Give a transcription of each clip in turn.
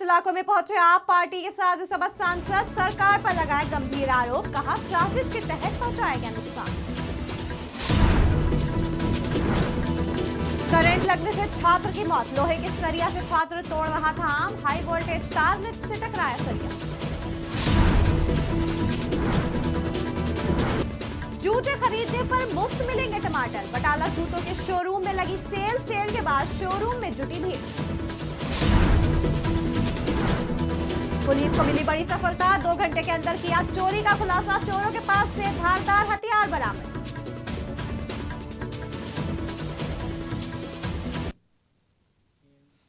इलाकों में पहुंचे आप पार्टी के राज्यसभा सांसद, सरकार पर लगाए गंभीर आरोप, कहा साजिश के तहत पहुंचाया गया नुकसान। करंट लगने से छात्र की मौत, लोहे के सरिया से छात्र तोड़ रहा था आम, हाई वोल्टेज तार से टकराया सरिया। जूते खरीदने पर मुफ्त मिलेंगे टमाटर, बटाला जूतों के शोरूम में लगी सेल के बाद शोरूम में जुटी भीड़। पुलिस को मिली बड़ी सफलता, 2 घंटे के अंदर किया चोरी का खुलासा, चोरों के पास से धारदार हथियार बरामद।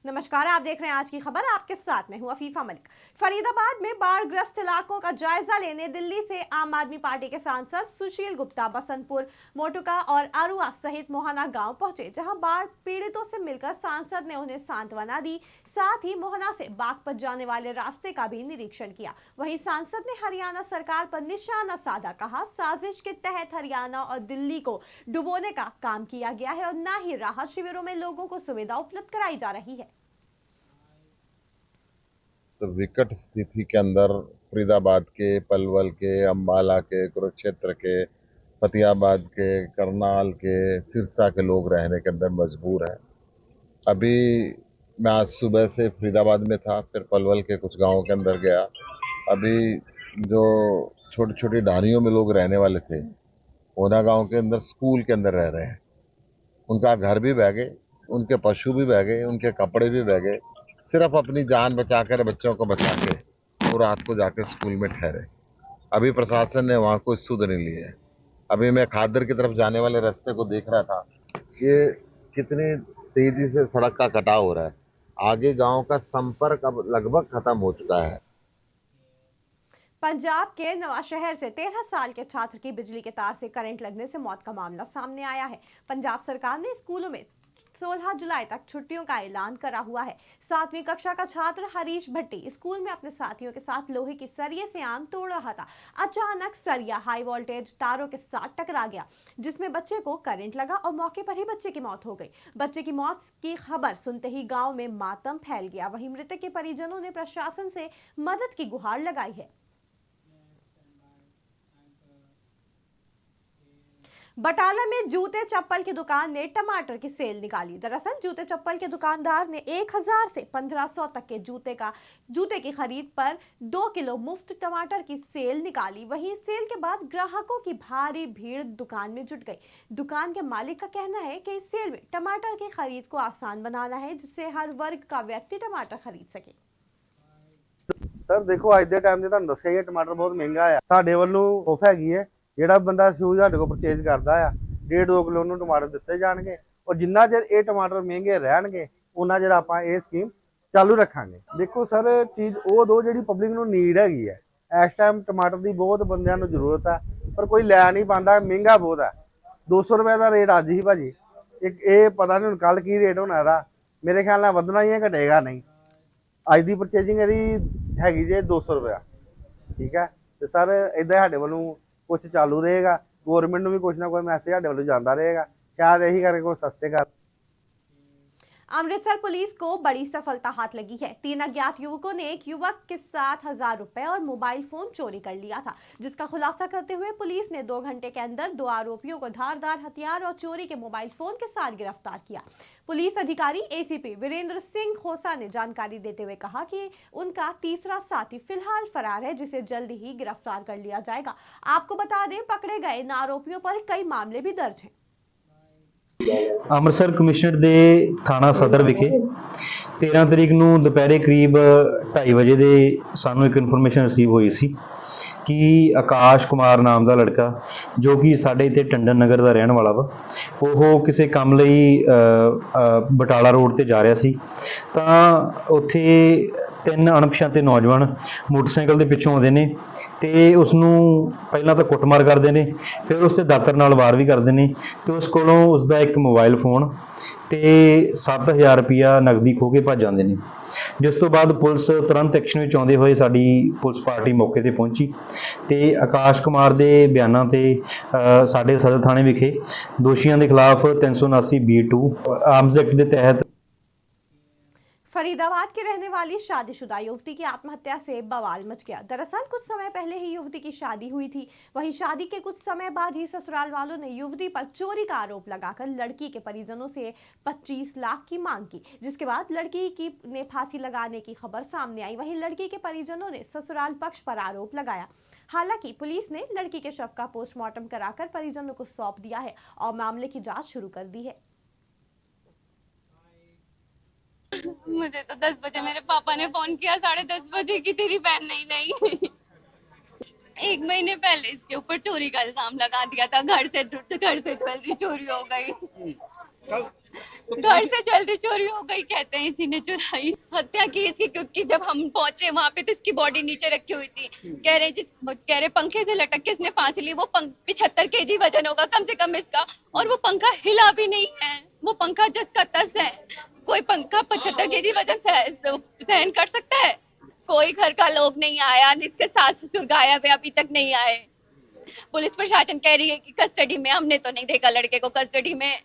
नमस्कार, आप देख रहे हैं आज की खबर, आपके साथ मैं हूं अफीफा मलिक। फरीदाबाद में बाढ़ग्रस्त इलाकों का जायजा लेने दिल्ली से आम आदमी पार्टी के सांसद सुशील गुप्ता बसंतपुर, मोटुका और अरुआ सहित मोहना गांव पहुंचे, जहां बाढ़ पीड़ितों से मिलकर सांसद ने उन्हें सांत्वना दी। साथ ही मोहना से बागपत जाने वाले रास्ते का भी निरीक्षण किया। वहीं सांसद ने हरियाणा सरकार पर निशाना साधा, कहा साजिश के तहत हरियाणा और दिल्ली को डुबोने का काम किया गया है और न ही राहत शिविरों में लोगों को सुविधा उपलब्ध कराई जा रही है। तो विकट स्थिति के अंदर फरीदाबाद के, पलवल के, अम्बाला के, कुरुक्षेत्र के, फतेहाबाद के, करनाल के, सिरसा के लोग रहने के अंदर मजबूर हैं। अभी मैं आज सुबह से फरीदाबाद में था, फिर पलवल के कुछ गांवों के अंदर गया। अभी जो छोटी छोटी ढानियों में लोग रहने वाले थे, ओना गांव के अंदर स्कूल के अंदर रह रहे हैं। उनका घर भी बह गए, उनके पशु भी बह गए, उनके कपड़े भी बह गए। सिर्फ अपनी जान बचाकर, बच्चों को बचा के वो रात को जाके स्कूल में ठहरे। अभी प्रशासन ने वहाँ कोई सुध नहीं ली है। अभी मैं खादर की तरफ जाने वाले रास्ते को देख रहा था, ये कितनी तेजी से सड़क का कटाव हो रहा है। आगे गांव का संपर्क अब लगभग खत्म हो चुका है। पंजाब के नवाशहर से 13 साल के छात्र की बिजली के तार से करंट लगने से मौत का मामला सामने आया है। पंजाब सरकार ने स्कूलों में 16 जुलाई तक छुट्टियों का ऐलान करा हुआ है। 7वीं कक्षा का छात्र हरीश भट्टी स्कूल में अपने साथियों के साथ लोहे की सरिये से आम तोड़ रहा था। अचानक सरिया हाई वोल्टेज तारों के साथ टकरा गया, जिसमें बच्चे को करंट लगा और मौके पर ही बच्चे की मौत हो गई। बच्चे की मौत की खबर सुनते ही गांव में मातम फैल गया। वहीं मृतक के परिजनों ने प्रशासन से मदद की गुहार लगाई है। बटाला में जूते चप्पल की दुकान ने टमाटर की सेल निकाली। दरअसल जूते चप्पल के दुकानदार ने 1000 से 1500 तक के जूते की खरीद पर 2 किलो मुफ्त टमाटर की सेल निकाली। वहीं सेल के बाद ग्राहकों की भारी भीड़ दुकान में जुट गई। दुकान के मालिक का कहना है कि इस सेल में टमाटर की खरीद को आसान बनाना है, जिससे हर वर्ग का व्यक्ति टमाटर खरीद सके। सर देखो, अज के टाइम ਤੁਹਾਨੂੰ ਦੱਸਿਆ ਹੀ टमाटर बहुत महंगा ਆ। ਸਾਡੇ ਵੱਲੋਂ ਆਫ ਹੈਗੀ ਹੈ, ਜਿਹੜਾ ਬੰਦਾ ਸ਼ੂਜ਼ ਸਾਡੇ ਕੋਲ ਪਰਚੇਜ਼ ਕਰਦਾ ਆ 1.5-2 ਕਿਲੋ ਨੂੰ ਟਮਾਟਰ ਦਿੱਤੇ ਜਾਣਗੇ ਔਰ ਜਿੰਨਾ ਚਿਰ ਇਹ ਟਮਾਟਰ ਮਹਿੰਗੇ ਰਹਿਣਗੇ ਉਹਨਾਂ ਚਿਰ ਆਪਾਂ ਇਹ ਸਕੀਮ ਚਾਲੂ ਰੱਖਾਂਗੇ। ਦੇਖੋ ਸਰ, ਚੀਜ਼ ਉਹ ਦੋ ਜਿਹੜੀ ਪਬਲਿਕ ਨੂੰ ਨੀਡ ਹੈਗੀ ਹੈ। ਇਸ ਟਾਈਮ ਟਮਾਟਰ ਦੀ ਬਹੁਤ ਬੰਦਿਆਂ ਨੂੰ ਜ਼ਰੂਰਤ ਹੈ, ਪਰ ਕੋਈ ਲੈ ਨਹੀਂ ਪਾਉਂਦਾ, ਮਹਿੰਗਾ ਬਹੁਤ ਹੈ। 200 ਰੁਪਏ ਦਾ ਰੇਟ ਅੱਜ ਹੀ ਭਾਜੀ, ਇਹ ਪਤਾ ਨਹੀਂ ਹੁਣ ਕੱਲ ਕੀ ਰੇਟ ਹੋਣਾ ਇਹਦਾ। ਮੇਰੇ ਖਿਆਲ ਨਾਲ ਵਧਣਾ ਹੀ ਹੈ, ਘਟੇਗਾ ਨਹੀਂ। ਅੱਜ ਦੀ ਪਰਚੇजिंग ਜਿਹੜੀ ਹੈਗੀ ਜੇ 200 रुपया, ठीक है। तो सर इदा ਸਾਡੇ ਵੱਲੋਂ कुछ चालू रहेगा, गवर्नमेंट ਨੂੰ भी कुछ ना कोई मैसेज ਸਾਡੇ ਵੱਲੋਂ ਜਾਂਦਾ रहेगा, शायद यही करके कोई सस्ते कर। अमृतसर पुलिस को बड़ी सफलता हाथ लगी है। 3 अज्ञात युवकों ने एक युवक के 7,000 रुपए और मोबाइल फोन चोरी कर लिया था, जिसका खुलासा करते हुए पुलिस ने 2 घंटे के अंदर 2 आरोपियों को धारदार हथियार और चोरी के मोबाइल फोन के साथ गिरफ्तार किया। पुलिस अधिकारी एसीपी वीरेंद्र सिंह खोसा ने जानकारी देते हुए कहा कि उनका तीसरा साथी फिलहाल फरार है, जिसे जल्द ही गिरफ्तार कर लिया जाएगा। आपको बता दें, पकड़े गए इन आरोपियों पर कई मामले भी दर्ज हैं। ਅੰਮ੍ਰਿਤਸਰ ਕਮਿਸ਼ਨਰ ਦੇ ਥਾਣਾ ਸਦਰ ਵਿਖੇ 13 ਤਰੀਕ ਨੂੰ ਦੁਪਹਿਰੇ ਕਰੀਬ 2:30 ਵਜੇ ਦੇ ਸਾਨੂੰ ਇੱਕ ਇਨਫੋਰਮੇਸ਼ਨ ਰਿਸੀਵ ਹੋਈ ਸੀ ਕਿ ਆਕਾਸ਼ ਕੁਮਾਰ ਨਾਮ ਦਾ ਲੜਕਾ, ਜੋ ਕਿ ਸਾਡੇ ਇੱਥੇ ਟੰਡਨ ਨਗਰ ਦਾ ਰਹਿਣ ਵਾਲਾ ਵਾ, ਉਹ ਕਿਸੇ ਕੰਮ ਲਈ ਬਟਾਲਾ ਰੋਡ ਤੇ ਜਾ ਰਿਹਾ ਸੀ। ਤਾਂ ਉੱਥੇ 3 ਅਣਪਛਾਤੇ ਨੌਜਵਾਨ ਮੋਟਰਸਾਈਕਲ ਦੇ ਪਿੱਛੋਂ ਆਉਂਦੇ ਨੇ ਤੇ ਉਸ ਨੂੰ ਪਹਿਲਾਂ ਤਾਂ ਕੁੱਟਮਾਰ ਕਰਦੇ ਨੇ, ਫਿਰ ਉਸ ਤੇ ਦਾਤਰ ਨਾਲ ਵਾਰ ਵੀ ਕਰਦੇ ਨੇ ਤੇ ਉਸ ਕੋਲੋਂ ਉਸ ਦਾ ਇੱਕ ਮੋਬਾਈਲ ਫੋਨ ਤੇ 7000 ਰੁਪਇਆ ਨਗਦੀ ਖੋਹ ਕੇ ਭੱਜ ਜਾਂਦੇ ਨੇ। ਜਿਸ ਤੋਂ ਬਾਅਦ ਪੁਲਿਸ ਤੁਰੰਤ ਐਕਸ਼ਨ ਵਿੱਚ ਆਉਂਦੇ ਹੋਏ ਸਾਡੀ ਪੁਲਿਸ ਪਾਰਟੀ ਮੌਕੇ ਤੇ ਪਹੁੰਚੀ ਤੇ ਆਕਾਸ਼ ਕੁਮਾਰ ਦੇ ਬਿਆਨਾਂ ਤੇ ਸਾਡੇ ਸਦਰ ਥਾਣੇ ਵਿਖੇ ਦੋਸ਼ੀਆਂ ਦੇ ਖਿਲਾਫ 379 B2 ਆਰਮਸ ਐਕਟ ਦੇ ਤਹਿਤ फरीदाबाद की रहने वाली शादीशुदा युवती की आत्महत्या से बवाल मच गया। दरअसल कुछ समय पहले ही युवती की शादी हुई थी। वहीं शादी के कुछ समय बाद ही ससुराल वालों ने युवती पर चोरी का आरोप लगाकर लड़की के परिजनों से 25 लाख की मांग की, जिसके बाद लड़की की ने फांसी लगाने की खबर सामने आई। वहीं लड़की के परिजनों ने ससुराल पक्ष पर आरोप लगाया। हालांकि पुलिस ने लड़की के शव का पोस्टमार्टम कराकर परिजनों को सौंप दिया है और मामले की जांच शुरू कर दी है। मुझे तो 10 बजे मेरे पापा ने फोन किया, 10:30 बजे की तेरी बहन नहीं। 1 महीने पहले इसके ऊपर चोरी का इल्जाम लगा दिया था। घर से ज्वेलरी चोरी हो गई। घर से ज्वेलरी चोरी हो गई, कहते हैं इसी ने चुराई। हत्या की इसकी, क्योंकि जब हम पहुंचे वहां पे तो इसकी बॉडी नीचे रखी हुई थी। कह रहे पंखे से लटक के इसने फांसी ली। वो 75 केजी वजन होगा कम से कम इसका, और वो पंखा हिला भी नहीं है। वो पंखा जस का तस है। कोई पंखा 75 केजी वजन सहन कर सकता है? कोई घर का लोग नहीं आया, इसके सास ससुर गायब है, अभी तक नहीं आए। पुलिस प्रशासन कह रही है कि कस्टडी में। हमने तो नहीं देखा लड़के को कस्टडी में,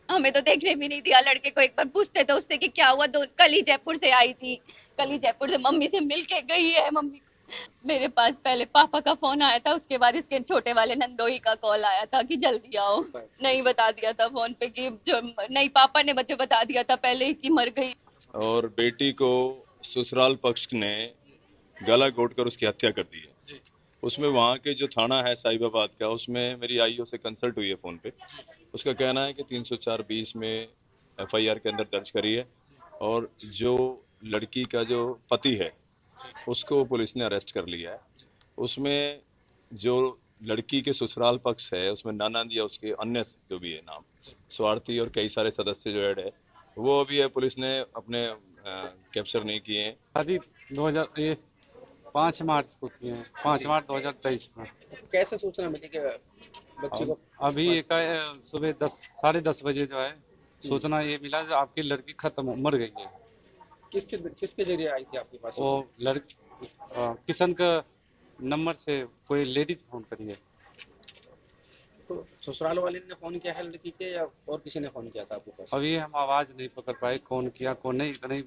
हमें तो देखने भी नहीं दिया लड़के को। एक बार पूछते तो उससे कि क्या हुआ। कल ही जयपुर से आई थी, कल ही जयपुर से मम्मी से मिल के गई है। मम्मी मेरे पास पहले पापा का फोन आया था, उसके बाद इसके छोटे वाले नंदोई का कॉल आया था कि जल्दी आओ। नहीं बता दिया था फोन पे कि नहीं, पापा ने मुझे बता दिया था पहले ही कि मर गई। और बेटी को ससुराल पक्ष ने गला घोटकर उसकी हत्या कर दी है। उसमें वहाँ के जो थाना है साहिबाबाद का, उसमें मेरी आईओ से कंसल्ट हुई है फ़ोन पे। उसका कहना है कि 304-20 में FIR के अंदर दर्ज करी है, और जो लड़की का जो पति है उसको पुलिस ने अरेस्ट कर लिया है। उसमें जो लड़की के ससुराल पक्ष है उसमें ननद या उसके अन्य जो भी है नाम स्वार्थी और कई सारे सदस्य जो ऐड है, वो अभी है पुलिस ने अपने कैप्चर नहीं किए हैं। शादी 5 मार्च को किए हैं, 5 मार्च 2023 में। कैसे सूचना मिली कि बच्ची को? अभी सुबह 10:30 बजे जो है सूचना ये मिला जो आपकी लड़की खत्म मर गई है। किसके जरिए आई थी आपके पास? वो लड़की किशन का नंबर से कोई लेडीज फोन करी है। तो ससुराल वाले ने फोन किया है लड़की के, या और किसी ने फोन किया था आपके पास? अभी हम आवाज नहीं पकड़ पाए कौन किया कौन नहीं। इतना ही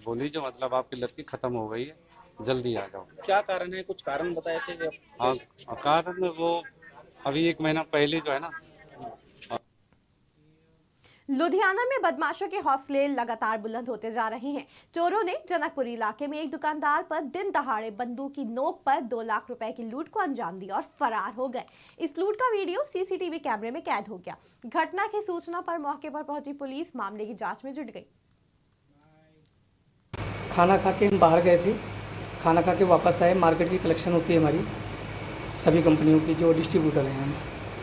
बोली जो मतलब आपकी लड़की खत्म हो गई है, जल्दी आ जाओ। क्या कारण है? कुछ कारण बताए थे? हाँ, कारण वो अभी 1 महीना पहले जो है ना। लुधियाना में बदमाशों के हौसले लगातार बुलंद होते जा रहे हैं। चोरों ने जनकपुर इलाके में एक दुकानदार पर दिन दहाड़े बंदूक की नोक पर 2 लाख रुपए की लूट को अंजाम दिया और फरार हो गए। इस लूट का वीडियो CCTV कैमरे में कैद हो गया। घटना की सूचना पर मौके पर पहुंची पुलिस मामले की जांच में जुट गई। खाना खा के हम बाहर गए थे, खाना खा के वापस आए। मार्केट की कलेक्शन होती है हमारी सभी कंपनियों की, जो डिस्ट्रीब्यूटर हैं हम।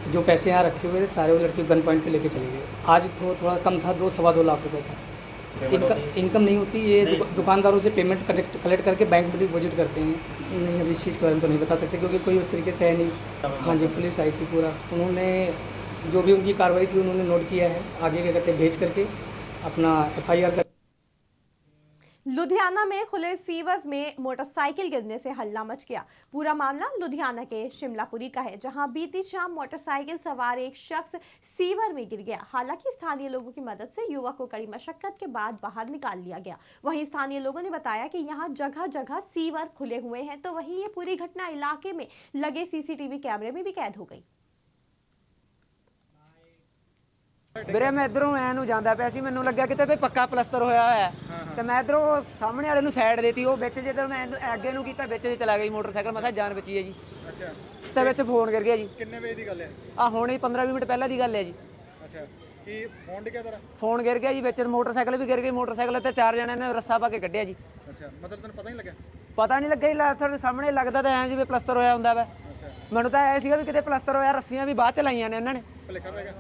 जो पैसे यहाँ रखे हुए थे सारे वो लड़के गन पॉइंट पे लेके चले गए। आज थोड़ा कम था, 2-2.25 लाख रुपए था। इनकम नहीं होती, ये दुकानदारों से पेमेंट कलेक्ट करके बैंक में डिपॉजिट करते हैं। नहीं, अभी इस चीज़ के बारे में तो नहीं बता सकते क्योंकि कोई उस तरीके से है नहीं। हाँ जी, पुलिस आई थी पूरा, उन्होंने जो भी उनकी कार्रवाई थी उन्होंने नोट किया है। आगे क्या कहते हैं भेज करके अपना FIR कर। लुधियाना में खुले सीवर्स में मोटरसाइकिल गिरने से हल्ला मच गया। पूरा मामला लुधियाना के शिमलापुरी का है, जहां बीती शाम मोटरसाइकिल सवार एक शख्स सीवर में गिर गया। हालांकि स्थानीय लोगों की मदद से युवक को कड़ी मशक्कत के बाद बाहर निकाल लिया गया। वहीं स्थानीय लोगों ने बताया कि यहां जगह जगह सीवर खुले हुए हैं, तो वहीं ये पूरी घटना इलाके में लगे CCTV कैमरे में भी कैद हो गई। ਵੀਰੇ ਮੈਂ ਇਧਰੋਂ ਐ ਨੂੰ ਜਾਂਦਾ ਪਿਆ ਸੀ, ਮੈਨੂੰ ਲੱਗਿਆ ਕਿਤੇ ਵੀ ਪੱਕਾ ਪਲਸਤਰ ਹੋਇਆ ਹੋਇਆ ਤੇ ਮੈਂ ਇਧਰੋਂ ਸਾਹਮਣੇ ਵਾਲੇ ਨੂੰ ਸਾਈਡ ਦੇਤੀ। ਉਹ ਵਿੱਚ ਜਦੋਂ ਮੈਂ ਅੱਗੇ ਨੂੰ ਕੀਤਾ ਵਿੱਚ ਚਲਾ ਗਈ ਮੋਟਰਸਾਈਕਲ। ਮੈਂ ਕਿਹਾ ਜਾਨ ਬਚੀ ਹੈ ਜੀ। ਅੱਛਾ, ਤੇ ਵਿੱਚ ਫੋਨ ਗਿਰ ਗਿਆ ਜੀ। ਕਿੰਨੇ ਵਜੇ ਦੀ ਗੱਲ ਹੈ? ਆ ਹੁਣੇ 15-20 ਮਿੰਟ ਪਹਿਲਾਂ ਦੀ ਗੱਲ ਹੈ ਜੀ। ਅੱਛਾ, ਕੀ ਫੋਨ ਡਿੱਗਿਆ ਤੇਰਾ? ਫੋਨ ਗਿਰ ਗਿਆ ਜੀ ਵਿੱਚ, ਮੋਟਰਸਾਈਕਲ ਵੀ ਗਿਰ ਗਈ। ਮੋਟਰਸਾਈਕਲ ਤੇ 4 ਜਣਿਆਂ ਨੇ ਰੱਸਾ ਪਾ ਕੇ ਕੱਢਿਆ ਜੀ। ਅੱਛਾ, ਮਤਲਬ ਤੈਨੂੰ ਪਤਾ ਨਹੀਂ ਲੱਗਿਆ? ਪਤਾ ਨਹੀਂ ਲੱਗਿਆ ਜੀ, ਤੁਹਾਡੇ ਸਾਹਮਣੇ ਲੱਗਦਾ ਤਾਂ ਐ ਜਿਵੇਂ ਪਲਸਤਰ ਹੋਇਆ ਹੁੰਦਾ ਵਾ। ਮੈਨੂੰ ਤਾਂ ਐ ਸੀਗਾ ਵੀ ਕਿਤੇ ਪਲਸਤਰ ਹੋਇਆ, ਰੱਸੀਆਂ ਵੀ ਬਾਅਦ ਚ ਲਾਈਆਂ ਨੇ ਇਹਨਾਂ ਨੇ।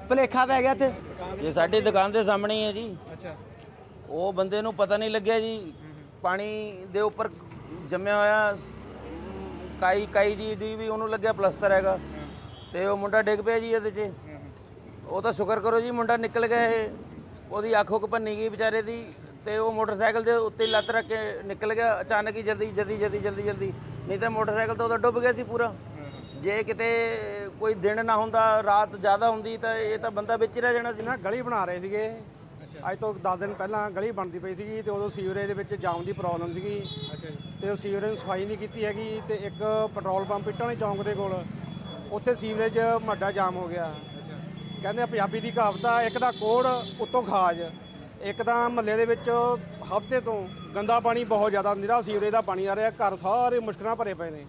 ਭੁਲੇਖਾ ਪੈ ਗਿਆ ਤੇ ਇਹ ਸਾਡੀ ਦੁਕਾਨ ਦੇ ਸਾਹਮਣੇ ਹੀ ਹੈ ਜੀ। ਅੱਛਾ, ਉਹ ਬੰਦੇ ਨੂੰ ਪਤਾ ਨਹੀਂ ਲੱਗਿਆ ਜੀ, ਪਾਣੀ ਦੇ ਉੱਪਰ ਜੰਮਿਆ ਹੋਇਆ ਕਾਈ ਜੀ ਦੀ ਵੀ ਉਹਨੂੰ ਲੱਗਿਆ ਪਲਸਤਰ ਹੈਗਾ, ਤੇ ਉਹ ਮੁੰਡਾ ਡਿੱਗ ਪਿਆ ਜੀ ਇਹਦੇ 'ਚ। ਉਹ ਤਾਂ ਸ਼ੁਕਰ ਕਰੋ ਜੀ ਮੁੰਡਾ ਨਿਕਲ ਗਿਆ। ਇਹ ਉਹਦੀ ਅੱਖ ਉੱਖ ਭੰਨੀ ਗਈ ਵਿਚਾਰੇ ਦੀ, ਤੇ ਉਹ ਮੋਟਰਸਾਈਕਲ ਦੇ ਉੱਤੇ ਲੱਤ ਰੱਖ ਕੇ ਨਿਕਲ ਗਿਆ ਅਚਾਨਕ ਹੀ, ਜਲਦੀ। ਨਹੀਂ ਤਾਂ ਮੋਟਰਸਾਈਕਲ ਤਾਂ ਉਹਦਾ ਡੁੱਬ ਗਿਆ ਸੀ ਪੂਰਾ। ਜੇ ਕਿਤੇ ਕੋਈ ਦਿਨ ਨਾ ਹੁੰਦਾ, ਰਾਤ ਜ਼ਿਆਦਾ ਹੁੰਦੀ ਤਾਂ ਇਹ ਤਾਂ ਬੰਦਾ ਵਿੱਚ ਹੀ ਰਹਿ ਜਾਣਾ ਸੀ। ਨਾ ਗਲੀ ਬਣਾ ਰਹੇ ਸੀਗੇ ਅੱਜ ਤੋਂ 10 ਦਿਨ ਪਹਿਲਾਂ ਗਲੀ ਬਣਦੀ ਪਈ ਸੀਗੀ ਤੇ ਉਦੋਂ ਸੀਵਰੇਜ ਦੇ ਵਿੱਚ ਜਾਮ ਦੀ ਪ੍ਰੋਬਲਮ ਸੀਗੀ। ਅੱਛਾ ਜੀ। ਤੇ ਉਹ ਸੀਵਰੇਜ ਨੂੰ ਸਫਾਈ ਨਹੀਂ ਕੀਤੀ ਹੈਗੀ ਤੇ ਇੱਕ ਪੈਟਰੋਲ ਪੰਪ ਪਿੱਟਾਂ ਚੌਂਕ ਦੇ ਕੋਲ ਉੱਥੇ ਸੀਵਰੇਜ ਵੱਡਾ ਜਾਮ ਹੋ ਗਿਆ। ਕਹਿੰਦੇ ਪੰਜਾਬੀ ਦੀ ਕਹਾਵਤ ਆ, ਇੱਕ ਦਾ ਕੋੜ ਉੱਤੋਂ ਖਾਜ। ਇੱਕ ਤਾਂ ਮਹੱਲੇ ਦੇ ਵਿੱਚ ਹਫ਼ਤੇ ਤੋਂ ਗੰਦਾ ਪਾਣੀ ਬਹੁਤ ਜ਼ਿਆਦਾ, ਨਿਰਾ ਸੀਵਰੇਜ ਦਾ ਪਾਣੀ ਆ ਰਿਹਾ, ਘਰ ਸਾਰੇ ਮੁਸ਼ਕਲਾਂ ਭਰੇ ਪਏ ਨੇ।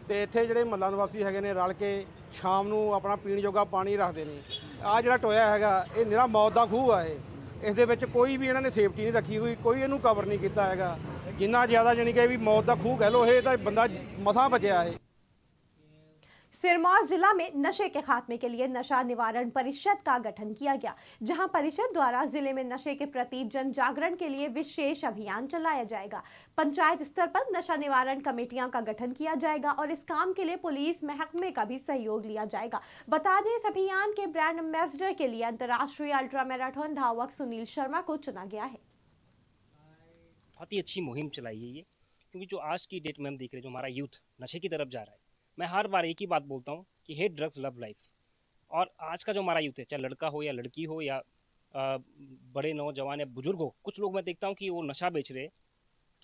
ਤੇ ਇੱਥੇ ਜਿਹੜੇ ਮਹੱਲਾ ਨਿਵਾਸੀ ਹੈਗੇ ਨੇ ਰਲ ਕੇ ਸ਼ਾਮ ਨੂੰ ਆਪਣਾ ਪੀਣ ਜੋਗਾ ਪਾਣੀ ਰੱਖਦੇ ਨੇ। ਆਹ ਜਿਹੜਾ ਟੋਇਆ ਹੈਗਾ ਇਹ ਨਿਰਾ ਮੌਤ ਦਾ ਖੂਹ ਆ। ਇਸ ਦੇ ਵਿੱਚ ਕੋਈ ਵੀ ਇਹਨਾਂ ਨੇ ਸੇਫਟੀ ਨਹੀਂ ਰੱਖੀ ਹੋਈ, ਕੋਈ ਇਹਨੂੰ ਕਵਰ ਨਹੀਂ ਕੀਤਾ ਹੈਗਾ। ਜਿੰਨਾ ਜ਼ਿਆਦਾ ਜਾਣੀ ਕਿ ਵੀ ਮੌਤ ਦਾ ਖੂਹ ਕਹਿ ਲਓ, ਇਹ ਤਾਂ ਬੰਦਾ ਮਸਾਂ ਬਚਿਆ ਹੈ। सिरमौर जिला में नशे के खात्मे के लिए नशा निवारण परिषद का गठन किया गया, जहां परिषद द्वारा जिले में नशे के प्रति जन जागरण के लिए विशेष अभियान चलाया जाएगा। पंचायत स्तर पर नशा निवारण कमेटियां का गठन किया जाएगा और इस काम के लिए पुलिस महकमे का भी सहयोग लिया जाएगा। बता दें, इस अभियान के ब्रांड एम्बेसडर के लिए अंतर्राष्ट्रीय अल्ट्रा मैराथन धावक सुनील शर्मा को चुना गया है। बहुत ही अच्छी मुहिम चलाई है ये, क्योंकि जो आज की डेट में हम देख रहे हैं, जो हमारा यूथ नशे की तरफ जा रहा है। मैं हर बार एक ही बात बोलता हूँ कि हेट ड्रग्स लव लाइफ। और आज का जो हमारा यूथ है, चाहे लड़का हो या लड़की हो या बड़े नौजवान या बुजुर्ग हो, कुछ लोग मैं देखता हूँ कि वो नशा बेच रहे हैं।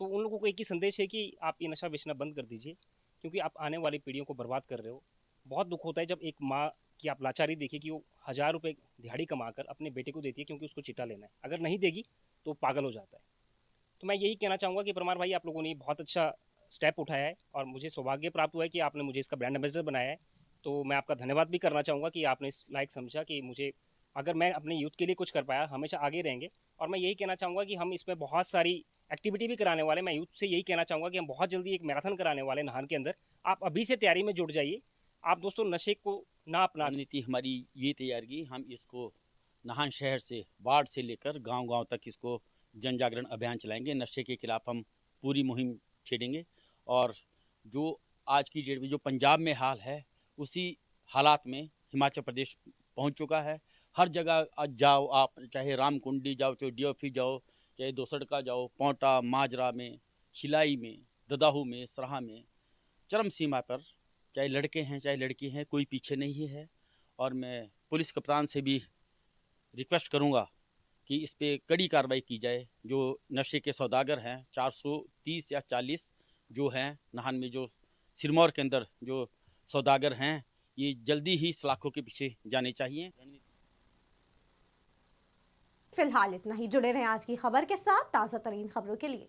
तो उन लोगों को एक ही संदेश है कि आप ये नशा बेचना बंद कर दीजिए, क्योंकि आप आने वाली पीढ़ियों को बर्बाद कर रहे हो। बहुत दुख होता है जब एक माँ की आप लाचारी देखिए कि वो 1000 रुपये दिहाड़ी कमा कर अपने बेटे को देती है, क्योंकि उसको चिट्टा लेना है। अगर नहीं देगी तो पागल हो जाता है। तो मैं यही कहना चाहूँगा कि परमार भाई, आप लोगों ने बहुत अच्छा स्टेप उठाया है और मुझे सौभाग्य प्राप्त हुआ है कि आपने मुझे इसका ब्रांड एम्बेसडर बनाया है। तो मैं आपका धन्यवाद भी करना चाहूँगा कि आपने इस लायक समझा कि मुझे, अगर मैं अपने यूथ के लिए कुछ कर पाया, हमेशा आगे रहेंगे। और मैं यही कहना चाहूँगा कि हम इसमें बहुत सारी एक्टिविटी भी कराने वाले। मैं यूथ से यही कहना चाहूँगा कि हम बहुत जल्दी एक मैराथन कराने वाले नाहन के अंदर। आप अभी से तैयारी में जुट जाइए। आप दोस्तों नशे को ना अपना। रणनीति हमारी ये तैयार की, हम इसको नाहन शहर से, वार्ड से लेकर गांव-गांव तक इसको जन जागरण अभियान चलाएंगे। नशे के खिलाफ हम पूरी मुहिम छेड़ेंगे और जो आज की डेट में जो पंजाब में हाल है, उसी हालात में हिमाचल प्रदेश पहुंच चुका है। हर जगह आज जाओ आप, चाहे रामकुंडी जाओ, चाहे DOF जाओ, चाहे दोसड़का जाओ, पोंटा, माजरा में, शिलाई में, ददाहू में, सराहा में, चरम सीमा पर चाहे लड़के हैं चाहे लड़की हैं, कोई पीछे नहीं है। और मैं पुलिस कप्तान से भी रिक्वेस्ट करूंगा कि इस पे कड़ी कार्रवाई की जाए। जो नशे के सौदागर हैं, 430 या 40 जो हैं नाहन में, जो सिरमौर के अंदर जो सौदागर हैं, ये जल्दी ही सलाखों के पीछे जाने चाहिए। फिलहाल इतना ही। जुड़े रहें आज की खबर के साथ ताज़ा तरीन खबरों के लिए।